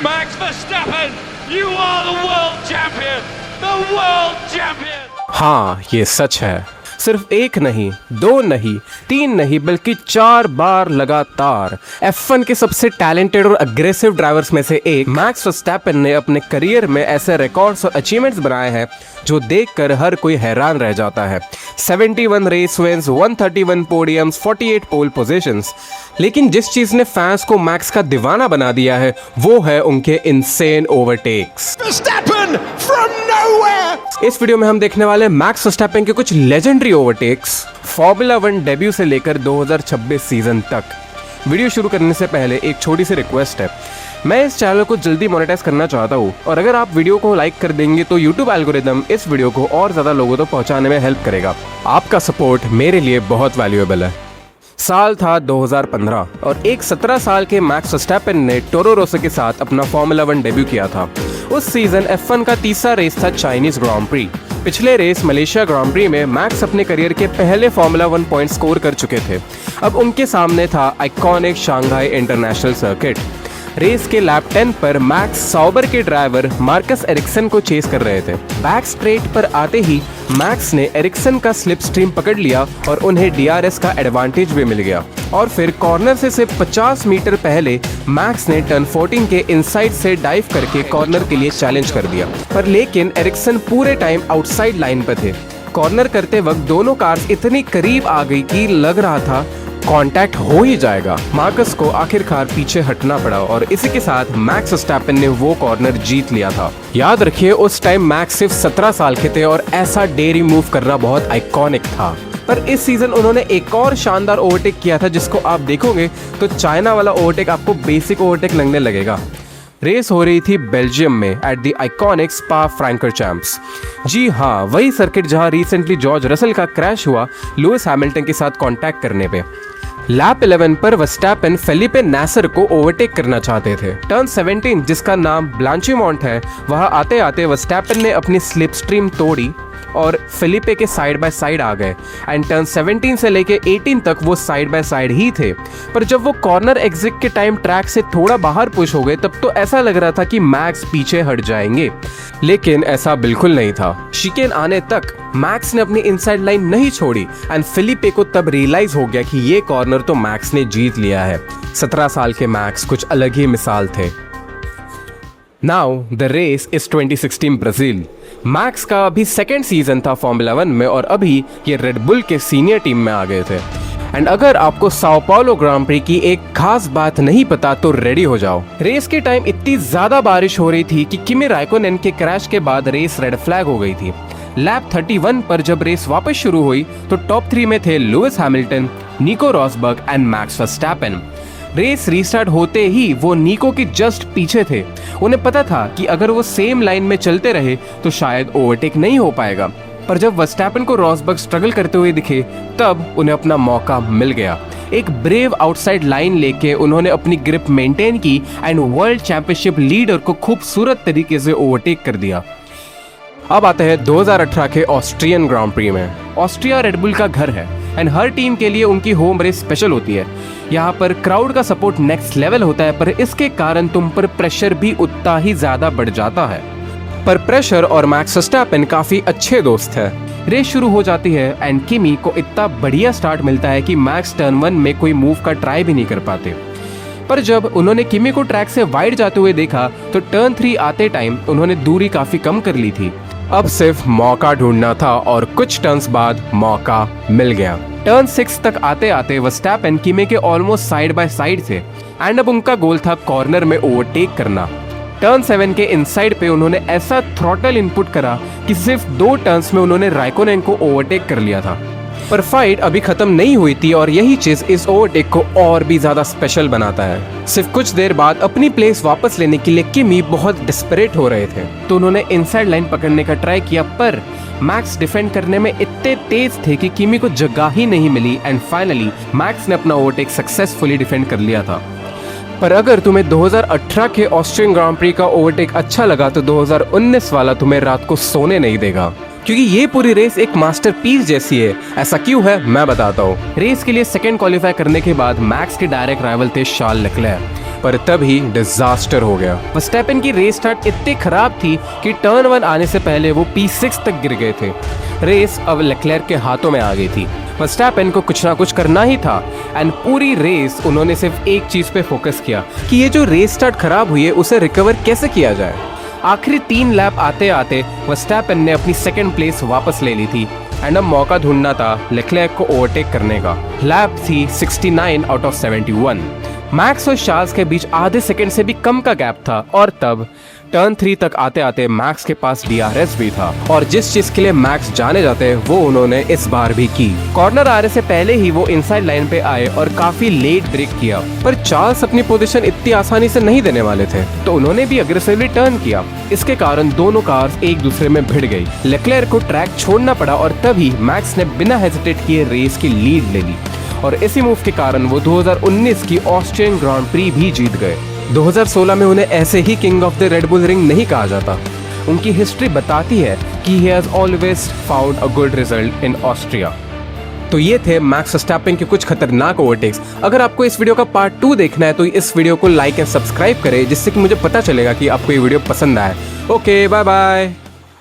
Max Verstappen, you are the world champion! The world champion! हाँ, ये सच है। सिर्फ एक नहीं, दो नहीं, तीन नहीं, बल्कि 4 बार लगातार F1 के सबसे टैलेंटेड और अग्रेसिव ड्राइवर्स में से एक मैक्स वर्स्टैपेन ने अपने करियर में ऐसे रिकॉर्ड्स और अचीवमेंट्स बनाए हैं जो देखकर हर कोई हैरान रह जाता है। 71 रेस विंस, 131 पोडियम्स, 48 पोल पोजीशंस। लेकिन जिस चीज ने फैंस को मैक्स का दीवाना बना दिया है वो है उनके insane overtakes. Verstappen from nowhere! इस वीडियो में हम देखने वाले हैं मैक्स वर्स्टैपेन के कुछ लेजेंडरी ओवरटेक्स फॉर्मूला 1 डेब्यू से लेकर 2026 सीजन तक। वीडियो शुरू करने से पहले एक छोटी सी रिक्वेस्ट है, मैं इस चैनल को जल्दी मोनेटाइज करना चाहता हूँ और अगर आप वीडियो को लाइक कर देंगे तो यूट्यूब एल्गोरिदम इस वीडियो को और ज़्यादा लोगों तक पहुँचाने में हेल्प करेगा। आपका सपोर्ट मेरे लिए बहुत वैल्यूएबल है। साल था 2015 और एक 17 साल के मैक्स वर्स्टैपेन ने टोरो रोसो के साथ अपना फॉर्मूला 1 डेब्यू किया था। उस सीजन F1 का तीसरा रेस था चाइनीज ग्रांड प्री। पिछले रेस मलेशिया ग्रांड प्री में मैक्स अपने करियर के पहले फॉर्मूला 1 पॉइंट स्कोर कर चुके थे। अब उनके सामने था iconic Shanghai international circuit. Race के लैप 10 पर मैक्स सॉबर के ड्राइवर मार्कस एरिक्सन को चेस कर रहे थे। बैक स्ट्रेट पर आते ही मैक्स ने एरिक्सन का स्लिप स्ट्रीम पकड़ लिया और उन्हें DRS का एडवांटेज भी मिल गया। और फिर कॉर्नर से सिर्फ 50 मीटर पहले मैक्स ने टर्न 14 के इनसाइड से डाइव करके कॉर्नर के लिए चैलेंज कर दिया। पर लेकिन एरिक्सन पूरे टाइम आउटसाइड लाइन पर थे। कॉर्नर करते वक्त दोनों कार्स इतनी करीब आ गई कि लग रहा था कांटेक्ट हो ही जाएगा। मार्कस को आखिरकार पीछे हटना पड़ा और इसी के साथ मैक्स वर्स्टैपेन ने वो कॉर्नर जीत लिया था। याद रखिए उस टाइम मैक्स सिर्फ 17 साल के थे और ऐसा डेयरी मूव करना बहुत आइकॉनिक था। पर इस सीजन उन्होंने एक और शानदार ओवरटेक किया था जिसको आप देखोगे तो चाइना वाला ओवरटेक आपको बेसिक ओवरटेक लगने लगेगा। रेस हो रही थी बेल्जियम में एट द आइकॉनिक स्पा फ्रैंकरचैम्प्स। जी हाँ, वही सर्किट जहां रिसेंटली जॉर्ज रसल का क्रैश हुआ लुइस हैमिल्टन के साथ कांटेक्ट करने पे। लैप 11 पर वर्स्टैपेन फेलिपे नासर को ओवरटेक करना चाहते थे। टर्न 17 जिसका नाम ब्लांचीमॉन्ट है, वहां आते आते वर्स्टैपेन ने अपनी स्लिप स्ट्रीम तोड़ी और फेलिपे के साइड बाय साइड आ गए एंड टर्न 17 से लेके 18 तक वो साइड बाय साइड ही थे। पर जब वो कॉर्नर एग्जिट के टाइम ट्रैक से थोड़ा बाहर पुश हो गए तब तो ऐसा लग रहा था कि मैक्स पीछे हट जाएंगे, लेकिन ऐसा बिल्कुल नहीं था। शिकेन आने तक मैक्स ने अपनी इनसाइड लाइन नहीं छोड़ी एंड फेलिपे को तब रियलाइज हो गया कि ये कॉर्नर तो मैक्स ने जीत लिया है। 17 साल के मैक्स कुछ अलग ही मिसाल थे। Now the race is 2016 Brazil. Max का अभी सेकेंड सीजन था फॉर्मूला 1 में और अभी ये रेड बुल के सीनियर टीम में आ गए थे। एंड अगर आपको साओ पाउलो ग्रांड प्री की एक खास बात नहीं पता तो रेडी हो जाओ। रेस के टाइम इतनी ज्यादा बारिश हो रही थी कि किमी राइकोनेन के क्रैश के बाद रेस रेड फ्लैग हो गई थी। लैप 31 पर जब रेस वापस शुरू हुई तो टॉप 3 में थे Lewis Hamilton, Nico Rosberg and Max Verstappen. Race restart होते ही वो निको के जस्ट पीछे थे। उन्हें पता था कि अगर वो सेम लाइन में चलते रहे तो शायद ओवरटेक नहीं हो पाएगा। पर जब वर्स्टैपेन को रॉसबर्ग स्ट्रगल करते हुए दिखे तब उन्हें अपना मौका मिल गया। एक ब्रेव आउटसाइड लाइन लेके उन्होंने अपनी ग्रिप मेंटेन की एंड वर्ल्ड चैंपियनशिप लीडर को खूबसूरत तरीके से ओवरटेक कर दिया। अब आते हैं 2018 के ऑस्ट्रियन ग्रांड प्री में। ऑस्ट्रिया रेडबुल का घर है एंड हर टीम के लिए उनकी होम रेस स्पेशल होती है। यहाँ पर क्राउड का सपोर्ट नेक्स्ट लेवल होता है, पर इसके कारण तुम पर प्रेशर भी उतना ही ज्यादा बढ़ जाता है। पर प्रेशर और मैक्स वर्स्टैपेन काफी अच्छे दोस्त हैं। रेस शुरू हो जाती है एंड किमी को इतना बढ़िया स्टार्ट मिलता है कि मैक्स टर्न 1 में कोई मूव का ट्राई भी नहीं कर पाते। पर जब उन्होंने किमी को ट्रैक से वाइड जाते हुए देखा तो टर्न 3 आते टाइम उन्होंने दूरी काफी कम कर ली थी। अब सिर्फ मौका ढूंढना था और कुछ टर्न्स बाद मौका मिल गया। टर्न 6 तक आते आते वर्स्टैपेन किमी के ऑलमोस्ट साइड बाय साइड थे एंड अब उनका गोल था कॉर्नर में ओवरटेक करना। टर्न 7 के इनसाइड पे उन्होंने ऐसा थ्रॉटल इनपुट करा कि सिर्फ 2 टर्न्स में उन्होंने राइकोनेन को ओवरटेक कर लिया था। पर फाइट अभी खत्म नहीं हुई थी और यही चीज इस ओवरटेक को और भी ज्यादा स्पेशल बनाता है। सिर्फ कुछ देर बाद अपनी प्लेस वापस लेने के लिए किमी बहुत डिस्परेट हो रहे थे तो उन्होंने इनसाइड लाइन पकड़ने का ट्राई किया, पर मैक्स डिफेंड करने में इतने तेज थे कि किमी को जगह ही नहीं मिली एंड फाइनली मैक्स ने अपना ओवरटेक सक्सेसफुली डिफेंड कर लिया था। पर अगर तुम्हें 2018 के ऑस्ट्रियन ग्रांड प्री का ओवरटेक अच्छा लगा तो 2019 वाला तुम्हें रात को सोने नहीं देगा, क्योंकि ये पूरी रेस एक मास्टरपीस जैसी है। ऐसा क्यों है मैं बताता हूँ। रेस के लिए सेकंड क्वालिफाई करने के बाद मैक्स के डायरेक्ट राइवल थे शार्ल लेक्लेयर। पर तभी डिजास्टर हो गया। वर्स्टैपेन की रेस स्टार्ट इतनी खराब थी कि टर्न 1 आने से पहले वो P6 तक गिर गए थे। रेस अब लेक्लेयर के हाथों में आ गई थी। वर्स्टैपेन को कुछ ना कुछ करना ही था एंड पूरी रेस उन्होंने सिर्फ एक चीज पे फोकस किया कि ये जो रेस स्टार्ट खराब हुई है उसे रिकवर कैसे किया जाए। आखिरी 3 लैप आते आते वर्स्टैपेन ने अपनी सेकंड प्लेस वापस ले ली थी एंड अब मौका ढूंढना था लेक्लेयर को ओवरटेक करने का। लैप थी 69 आउट ऑफ 71। मैक्स और चार्ल्स के बीच आधे सेकंड से भी कम का गैप था और तब टर्न 3 तक आते आते मैक्स के पास DRS भी था और जिस चीज के लिए मैक्स जाने जाते वो उन्होंने इस बार भी की। कॉर्नर आने से पहले ही वो इनसाइड लाइन पे आए और काफी लेट ब्रेक किया, पर चार्ल्स अपनी पोजीशन इतनी आसानी से नहीं देने वाले थे तो उन्होंने भी अग्रेसिवली टर्न किया। इसके कारण दोनों कार्स एक दूसरे में भिड़ गई। लेक्लेयर को ट्रैक छोड़ना पड़ा और तभी मैक्स ने बिना हेजिटेट किए रेस की लीड ले ली और इसी मूव के कारण वो 2019 की ऑस्ट्रियन ग्रांड प्री भी जीत गए। 2016 में उन्हें ऐसे ही king of the Red Bull ring नहीं कहा जाता। उनकी हिस्ट्री बताती है कि he has always found a good result in Austria. तो ये थे मैक्स वर्स्टैपेन के कुछ खतरनाक ओवरटेक्स। अगर आपको इस वीडियो का पार्ट 2 देखना है तो इस वीडियो को लाइक एंड सब्सक्राइब करें जिससे कि मुझे पता चलेगा कि आपको ये वीडियो पसंद आया। Okay, bye bye.